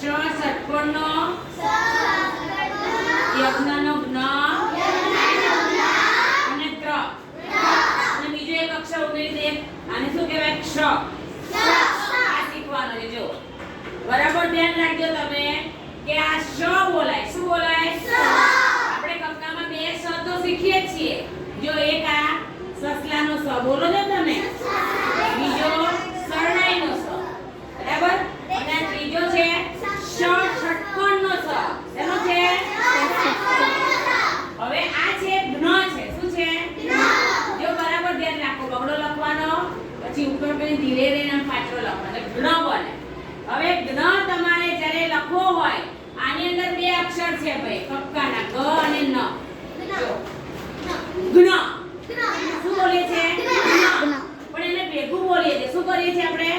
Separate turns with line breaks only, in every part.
ષટ્કોણનો યજ્ઞનો જ્ઞ અને ત્ર અને બીજો એક અક્ષર ઉમેરી દે આને શું કહેવાય ક્ષ આ શીખવાનો છે જો બરાબર ધ્યાન રાખજો તમે કે આ શ બોલાય શું બોલાય આપણે કક્કામાં બે શ તો શીખીએ છીએ જો એક આ સસલાનો સ બોલો છો તમે બીજો શરણાઈનો સ બરાબર અને ત્રીજો છે ષટ્કોણનો સ એનો છે હવે આ છે જ્ઞ છે શું છે જો બરાબર ધ્યાન રાખો બગડો લખવાનો પછી ઉપર પેલી ધીરે રહીને પાછળ લખવાનો જ્ઞ બને હવે જ્ઞ તમારે જ્યારે લખવો હોય આની અંદર બે અક્ષર છે ભાઈ કક્કાના ગ અને ન જો જ્ઞ શું બોલીએ છે પણ એને ભેગું બોલીએ છે શું કરીએ છીએ આપણે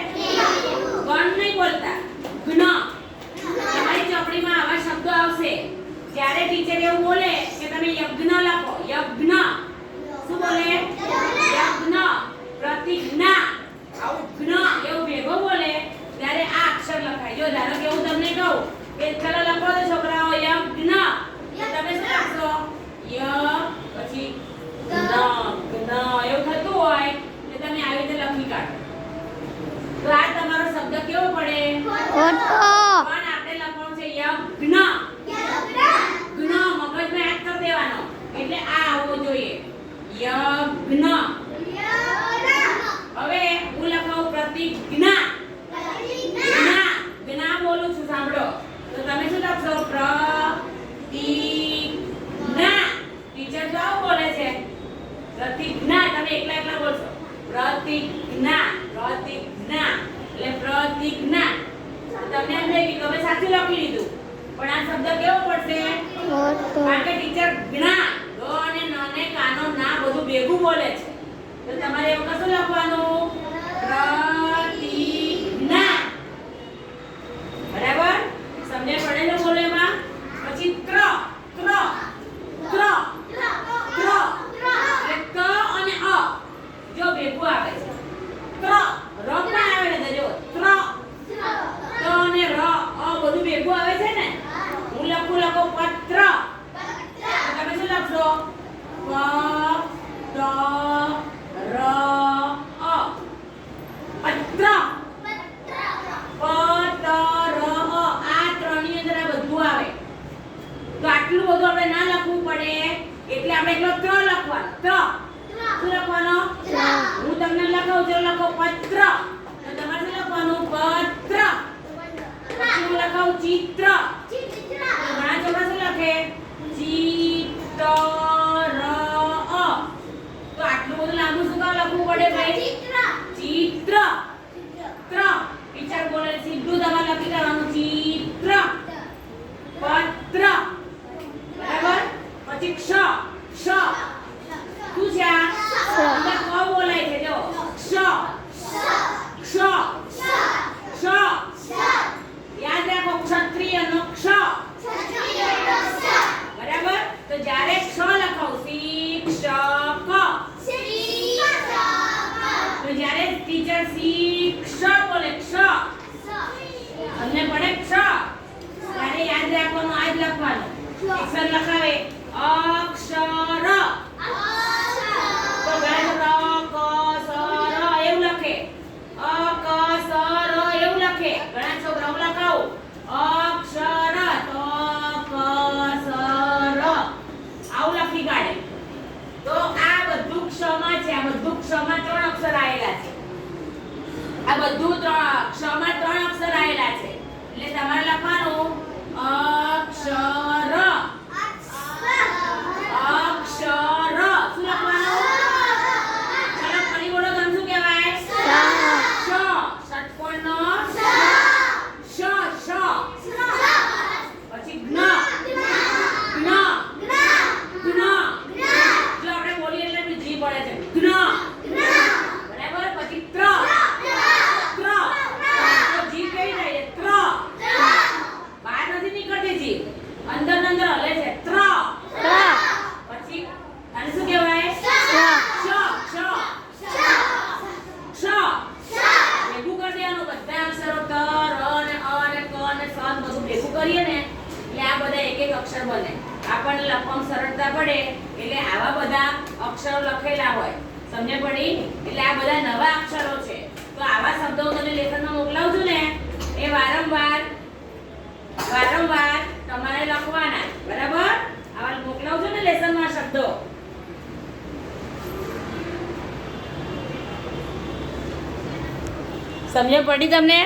ગણ નહીં બોલતા જ્ઞ તમારી ચોપડીમાં આવા શબ્દો આવશે જ્યારે ટીચર એવું બોલે કે તમે યજ્ઞ લખો યજ્ઞ શું બોલે યજ્ઞ પ્રતિજ્ઞા આવું જ્ઞ એવું ભેગો બોલે ત્યારે આ અક્ષર લખાય જો ધારો કે હું તમને કહું કે ચલો લખો તો છોકરાઓ યજ્ઞ તો તમે શું લખશો ય પછી જ્ઞ એવું થતું હોય એટલે તમે આવી રીતે લખી કાઢો તો આ તમારો શબ્દ કેવો પડે
ખોટો
પણ આપણે લખવાનું છે યજ્ઞ જ્ઞ મગજમાં યાદ કરી દેવાનો એટલે આ આવવો જોઈએ યજ્ઞ હવે હું લખાવું પ્રતિજ્ઞા જ્ઞા બોલું છું સાંભળો તો તમે શું લખશો પ્રતિજ્ઞા ટીચર તો આવું બોલે છે પ્રતિજ્ઞા તમે એકલા એકલા બોલશો પ્રતિજ્ઞા પ્રતિજ્ઞા એટલે પ્રતિજ્ઞા તમને એમ થાય કે તમે સાચું લખી લીધું પણ આ શબ્દ કેવો પડશે
ખોટો
કારણ કે ટીચર જ્ઞા ગ અને ન ને કાનો ના બધું ભેગું બોલે છે તો તમારે એવું કશું લખવાનું પ્રતિજ્ઞા બરાબર સમજણ પડે છે બોલો એમાં પછી ત્ર ત્ર ત્ર ત્ર એટલે ક અને અ જો ભેગું આવે છે ત્ર ર પણ આવે ને જો ત્ર ત અને ર અ બધું ભેગું આવે છે ને હું લખો પત્ર તમે શું લખશો પ ત ર અ પત્ર પ ત ર અ આ ત્રણની અંદર આ બધું આવે તો આટલું બધું આપણે ના લખવું પડે એટલે આપણે એકલો ત્ર લખવાનો ત્ર શું લખવાનો હું તમને લખાવું છું લખો પત્ર તો તમારે શું લખવાનું પત્ર પછી હું લખાવું ચિત્ર ઘણા છોકરા શું લખે ચિત્ર અ તો આટલું બધું લાંબુ શું કામ લખવું પડે ભાઈ ચિત્ર ત્ર ટીચર બોલે સીધું તમારે લખી દેવાનું ચિત્ર પત્ર બરાબર પછી ક્ષ ક્ષ શું છે આ અંદર ક બોલાય છે જો ક્ષ ક્ષ ક્ષ યાદ રાખો ક્ષત્રિયનો ક્ષ બરાબર તો જ્યારે ક્ષ લખાવ શિક્ષક તો જ્યારે ટીચર શિક્ષક બોલે ક્ષ તમને પડે ક્ષ ત્યારે યાદ રાખવાનું આ જ લખવાનું અક્ષર લખાવે અક્ષર તો ઘણા ક સ ર એવું લખે અ ક સ ર એવું લખે ઘણા છોકરાઓ લખાવું અક્ષર તો ક સ ર આવું લખી કાઢે તો આ બધું ક્ષમાં છે આ બધું ક્ષમાં ત્રણ અક્ષર આવેલા છે આ બધું ક્ષમાં ત્રણ અક્ષર આવેલા છે એટલે તમારે લખવાનું અક્ષર અક્ષર શું લખવાનું ચલો ફરી બોલો તમે શું કહેવાય શ ષટ્કોણનો શ શ પછી જ્ઞ જ્ઞ જ્ઞ જો આપણે બોલીએ એટલે આપણી જીભ પડે છે જ્ઞ બરાબર પછી ત્ર ત્ર અક્ષર બને. આપણને લખવામાં સરળતા પડે એટલે આવા બધા અક્ષરો લખેલા હોય. સમજે પડી? એટલે આ બધા નવા અક્ષરો છે. તો આવા શબ્દો હું તમને લેખનમાં મોકલાવું છું ને એ વારંવાર તમારે લખવાના. બરાબર? આવા મોકલાવું છું ને લેસનમાં શબ્દો. સમજે પડી તમને?